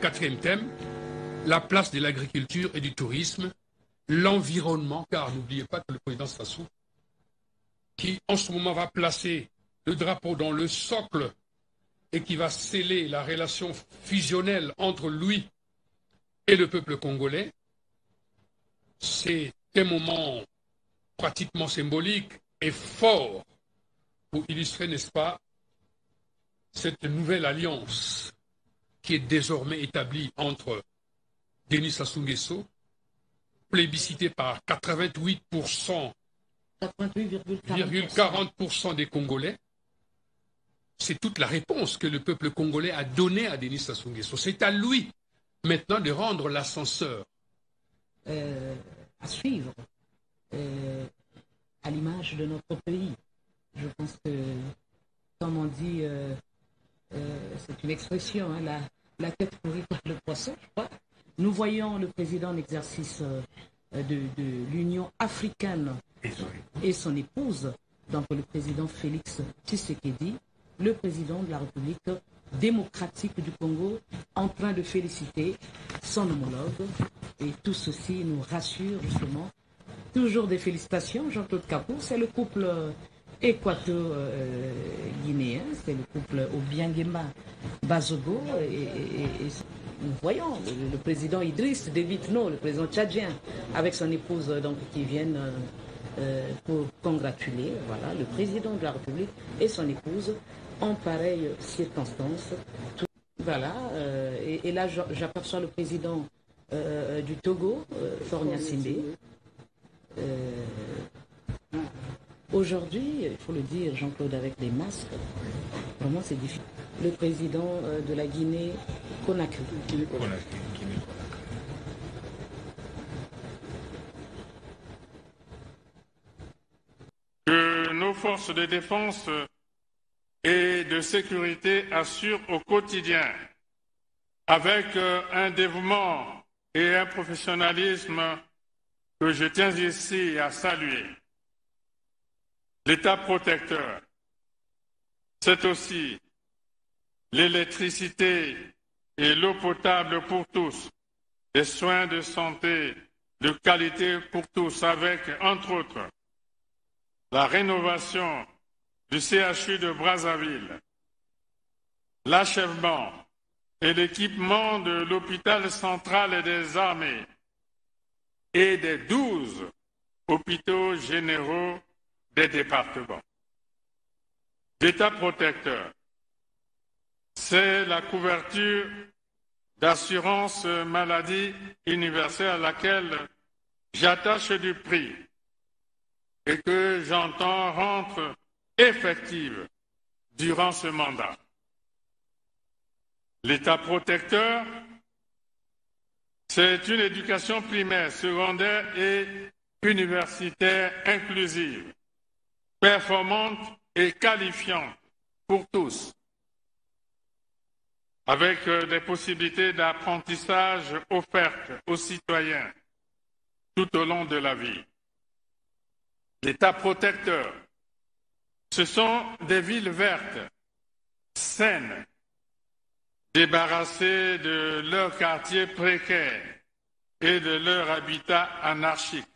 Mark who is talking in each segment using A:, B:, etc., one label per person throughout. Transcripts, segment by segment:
A: Quatrième thème, la place de l'agriculture et du tourisme, l'environnement, car n'oubliez pas que le président Sassou, qui en ce moment va placer le drapeau dans le socle et qui va sceller la relation fusionnelle entre lui et le peuple congolais, c'est un moment pratiquement symbolique et fort pour illustrer, n'est-ce pas, cette nouvelle alliance qui est désormais établie entre Denis Sassou Nguesso, plébiscité par 88%, 88,40% des Congolais. C'est toute la réponse que le peuple congolais a donnée à Denis Sassou Nguesso. C'est à lui maintenant de rendre l'ascenseur.
B: À suivre, à l'image de notre pays. Je pense que, comme on dit, c'est une expression, hein, la tête pourrie par le poisson, je crois. Nous voyons le président en exercice de l'Union africaine et son épouse, donc le président Félix Tshisekedi, le président de la République démocratique du Congo, en train de féliciter son homologue. Et tout ceci nous rassure justement. Toujours des félicitations, Jean-Claude Capou, c'est le couple équato-guinéen, c'est le couple Obiangema Bazogo, et nous voyons le président Idriss Déby Itno, le président tchadien, avec son épouse donc, qui viennent pour congratuler voilà, le président de la République et son épouse en pareille circonstance. Voilà, et là j'aperçois le président du Togo, Faure Gnassingbé. Aujourd'hui, il faut le dire, Jean-Claude, avec les masques, vraiment c'est difficile. Le président de la Guinée, Conakry.
C: Que nos forces de défense et de sécurité assurent au quotidien, avec un dévouement et un professionnalisme que je tiens ici à saluer. L'État protecteur, c'est aussi l'électricité et l'eau potable pour tous, des soins de santé de qualité pour tous, avec, entre autres, la rénovation du CHU de Brazzaville, l'achèvement et l'équipement de l'hôpital central des armées et des 12 hôpitaux généraux des départements. L'État protecteur, c'est la couverture d'assurance maladie universelle à laquelle j'attache du prix et que j'entends rendre effective durant ce mandat. L'État protecteur, c'est une éducation primaire, secondaire et universitaire inclusive, performante et qualifiante pour tous, avec des possibilités d'apprentissage offertes aux citoyens tout au long de la vie. L'État protecteur, ce sont des villes vertes, saines, débarrassées de leurs quartiers précaires et de leur habitat anarchique.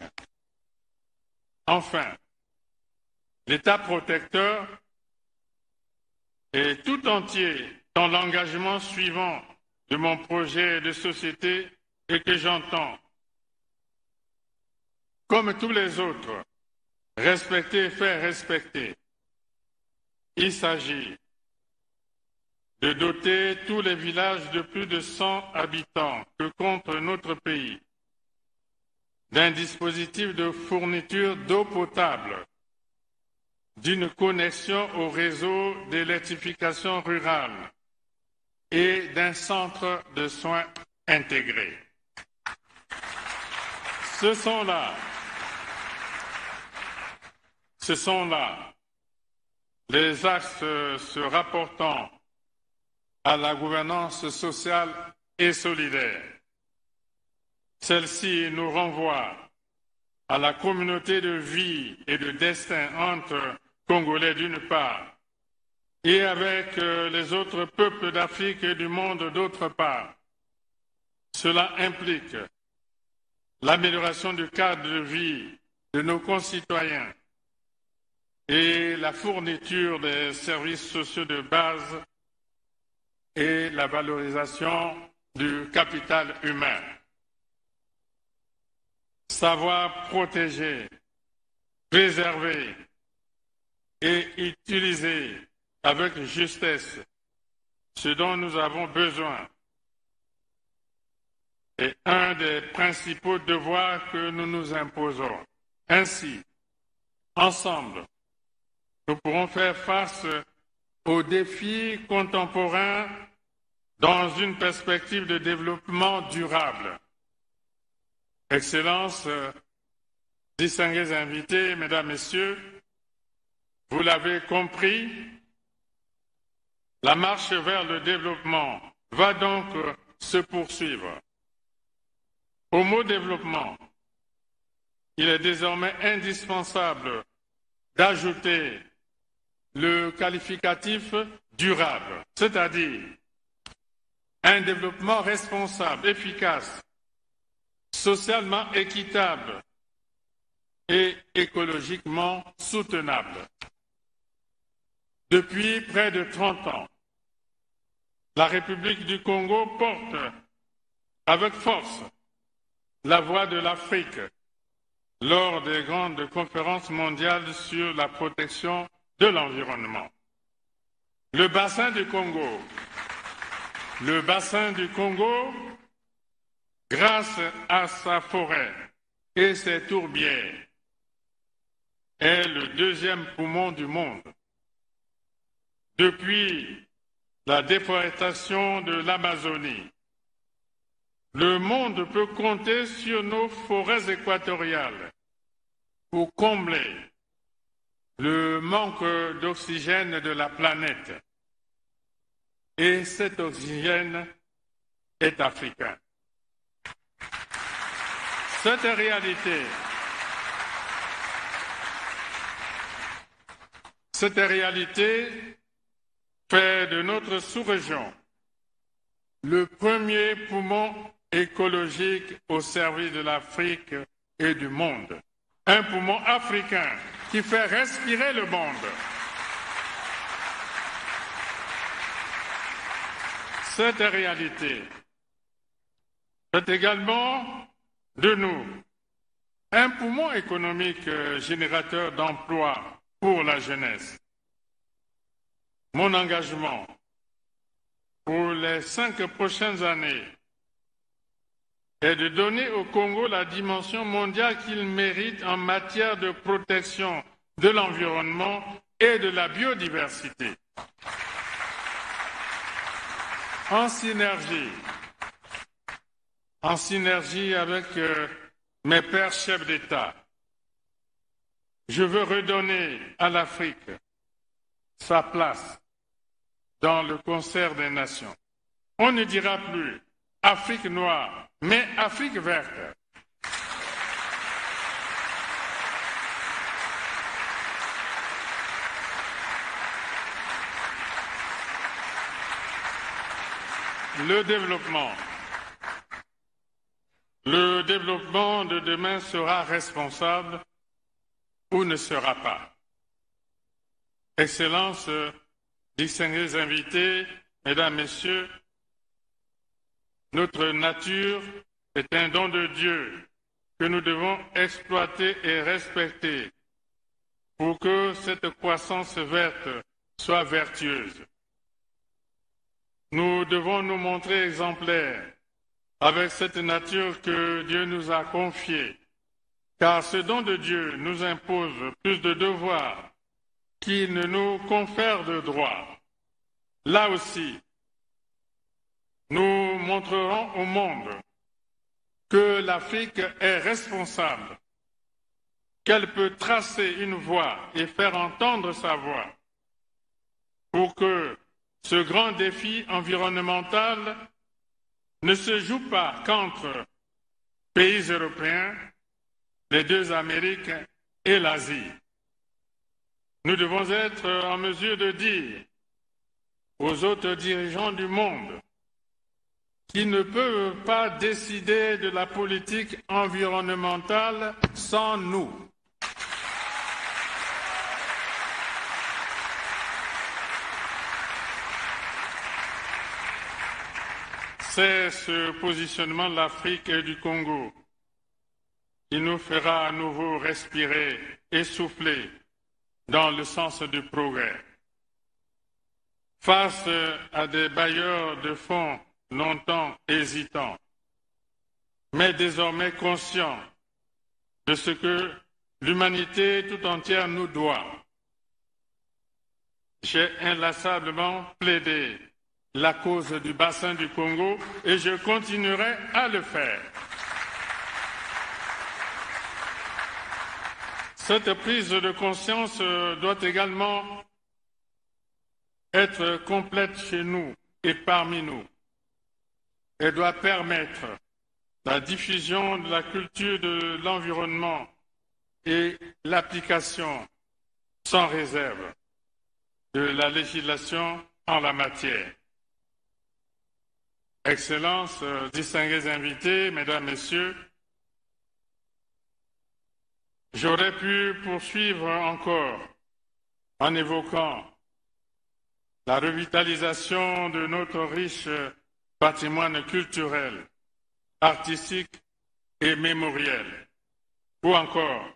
C: Enfin, l'État protecteur est tout entier dans l'engagement suivant de mon projet de société et que j'entends, comme tous les autres, respecter et faire respecter. Il s'agit de doter tous les villages de plus de 100 habitants que compte notre pays d'un dispositif de fourniture d'eau potable, d'une connexion au réseau d'électrification rurale et d'un centre de soins intégré. Ce sont là les axes se rapportant à la gouvernance sociale et solidaire. Celle-ci nous renvoie à la communauté de vie et de destin entre Congolais d'une part et avec les autres peuples d'Afrique et du monde d'autre part, Cela implique l'amélioration du cadre de vie de nos concitoyens et la fourniture des services sociaux de base et la valorisation du capital humain. Savoir protéger, préserver et utiliser avec justesse ce dont nous avons besoin est un des principaux devoirs que nous nous imposons. Ainsi, ensemble, nous pourrons faire face aux défis contemporains dans une perspective de développement durable. Excellences, distingués invités, Mesdames, Messieurs, vous l'avez compris, la marche vers le développement va donc se poursuivre. Au mot développement, il est désormais indispensable d'ajouter le qualificatif durable, c'est-à-dire un développement responsable, efficace, socialement équitable et écologiquement soutenable. Depuis près de 30 ans, la République du Congo porte avec force la voix de l'Afrique lors des grandes conférences mondiales sur la protection de l'environnement. Le bassin du Congo, grâce à sa forêt et ses tourbières, est le deuxième poumon du monde. Depuis la déforestation de l'Amazonie, le monde peut compter sur nos forêts équatoriales pour combler le manque d'oxygène de la planète. Et cet oxygène est africain. Cette réalité fait de notre sous-région le premier poumon écologique au service de l'Afrique et du monde. Un poumon africain qui fait respirer le monde. Cette réalité fait également de nous un poumon économique générateur d'emplois pour la jeunesse. Mon engagement pour les 5 prochaines années est de donner au Congo la dimension mondiale qu'il mérite en matière de protection de l'environnement et de la biodiversité. En synergie avec mes pairs chefs d'État, je veux redonner à l'Afrique sa place dans le concert des nations. On ne dira plus Afrique noire, mais Afrique verte. Le développement de demain sera responsable ou ne sera pas. Excellences, distingués invités, Mesdames, Messieurs, notre nature est un don de Dieu que nous devons exploiter et respecter pour que cette croissance verte soit vertueuse. Nous devons nous montrer exemplaires avec cette nature que Dieu nous a confiée, car ce don de Dieu nous impose plus de devoirs qu'il ne nous confère de droits. Là aussi, nous montrerons au monde que l'Afrique est responsable, qu'elle peut tracer une voie et faire entendre sa voix pour que ce grand défi environnemental ne se joue pas qu'entre pays européens, les 2 Amériques et l'Asie. Nous devons être en mesure de dire aux autres dirigeants du monde qui ne peut pas décider de la politique environnementale sans nous. C'est ce positionnement de l'Afrique et du Congo qui nous fera à nouveau respirer et souffler dans le sens du progrès. Face à des bailleurs de fonds longtemps hésitants, mais désormais conscients de ce que l'humanité tout entière nous doit, j'ai inlassablement plaidé la cause du bassin du Congo et je continuerai à le faire. Cette prise de conscience doit également être complète chez nous et parmi nous. Elle doit permettre la diffusion de la culture de l'environnement et l'application sans réserve de la législation en la matière. Excellences, distingués invités, Mesdames, Messieurs, j'aurais pu poursuivre encore en évoquant la revitalisation de notre riche patrimoine culturel, artistique et mémoriel, ou encore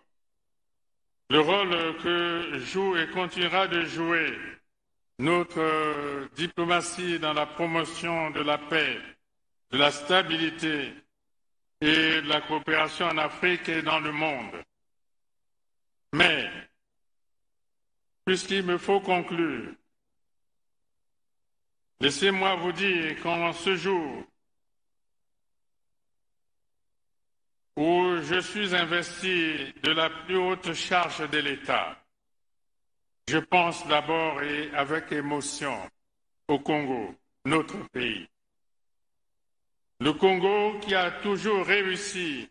C: le rôle que joue et continuera de jouer notre diplomatie dans la promotion de la paix, de la stabilité et de la coopération en Afrique et dans le monde. Mais, puisqu'il me faut conclure, laissez-moi vous dire qu'en ce jour où je suis investi de la plus haute charge de l'État, je pense d'abord et avec émotion au Congo, notre pays. Le Congo qui a toujours réussi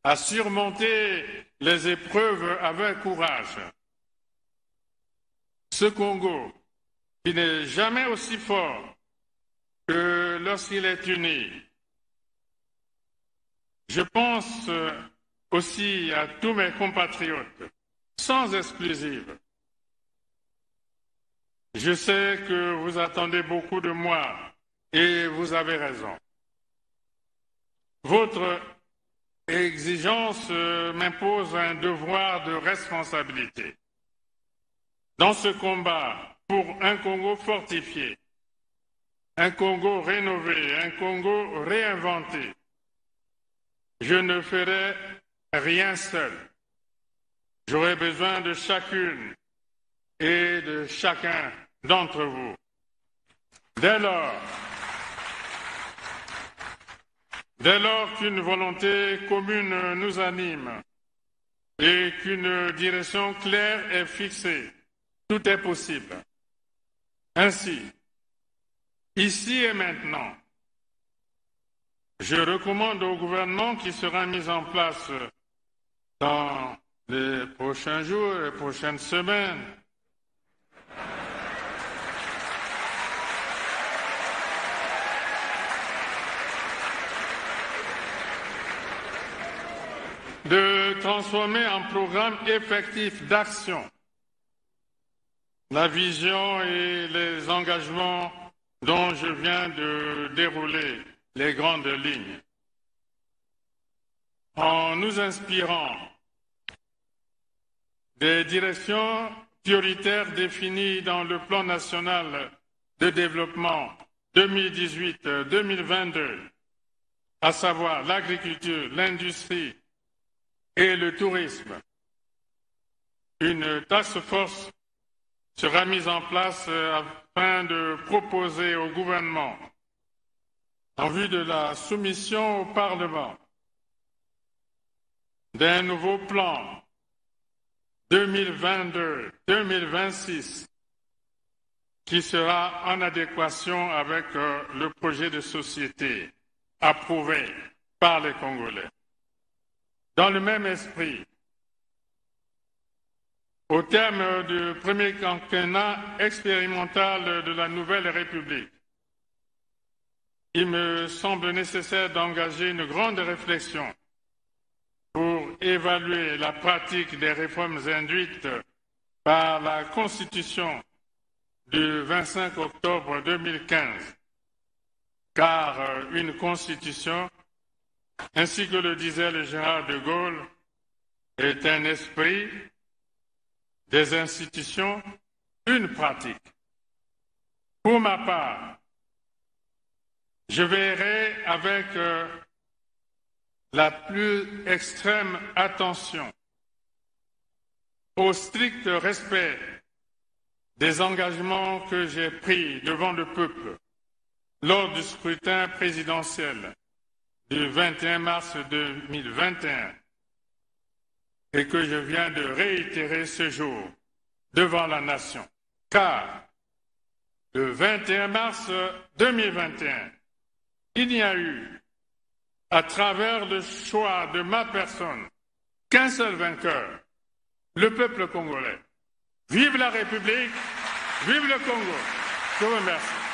C: à surmonter les épreuves avec courage. Ce Congo qui n'est jamais aussi fort que lorsqu'il est uni. Je pense aussi à tous mes compatriotes, sans exclusive. Je sais que vous attendez beaucoup de moi et vous avez raison. Votre exigence m'impose un devoir de responsabilité. Dans ce combat pour un Congo fortifié, un Congo rénové, un Congo réinventé, je ne ferai rien seul. J'aurai besoin de chacune et de chacun d'entre vous. Dès lors qu'une volonté commune nous anime et qu'une direction claire est fixée, tout est possible. Ainsi, ici et maintenant, je recommande au gouvernement qui sera mis en place dans les prochains jours, les prochaines semaines, de transformer en programme effectif d'action la vision et les engagements dont je viens de dérouler les grandes lignes, en nous inspirant des directions prioritaires définies dans le plan national de développement 2018-2022, à savoir l'agriculture, l'industrie et le tourisme. Une task force sera mise en place afin de proposer au gouvernement, en vue de la soumission au Parlement, d'un nouveau plan 2022-2026 qui sera en adéquation avec le projet de société approuvé par les Congolais. Dans le même esprit, au terme du premier quinquennat expérimental de la Nouvelle République, il me semble nécessaire d'engager une grande réflexion pour évaluer la pratique des réformes induites par la Constitution du 25 octobre 2015, car une Constitution, ainsi que le disait le général de Gaulle, est un esprit, des institutions, une pratique. Pour ma part, je veillerai avec la plus extrême attention au strict respect des engagements que j'ai pris devant le peuple lors du scrutin présidentiel du 21 mars 2021 et que je viens de réitérer ce jour devant la nation. Car le 21 mars 2021, il n'y a eu, à travers le choix de ma personne, qu'un seul vainqueur, le peuple congolais. Vive la République, vive le Congo. Je vous remercie.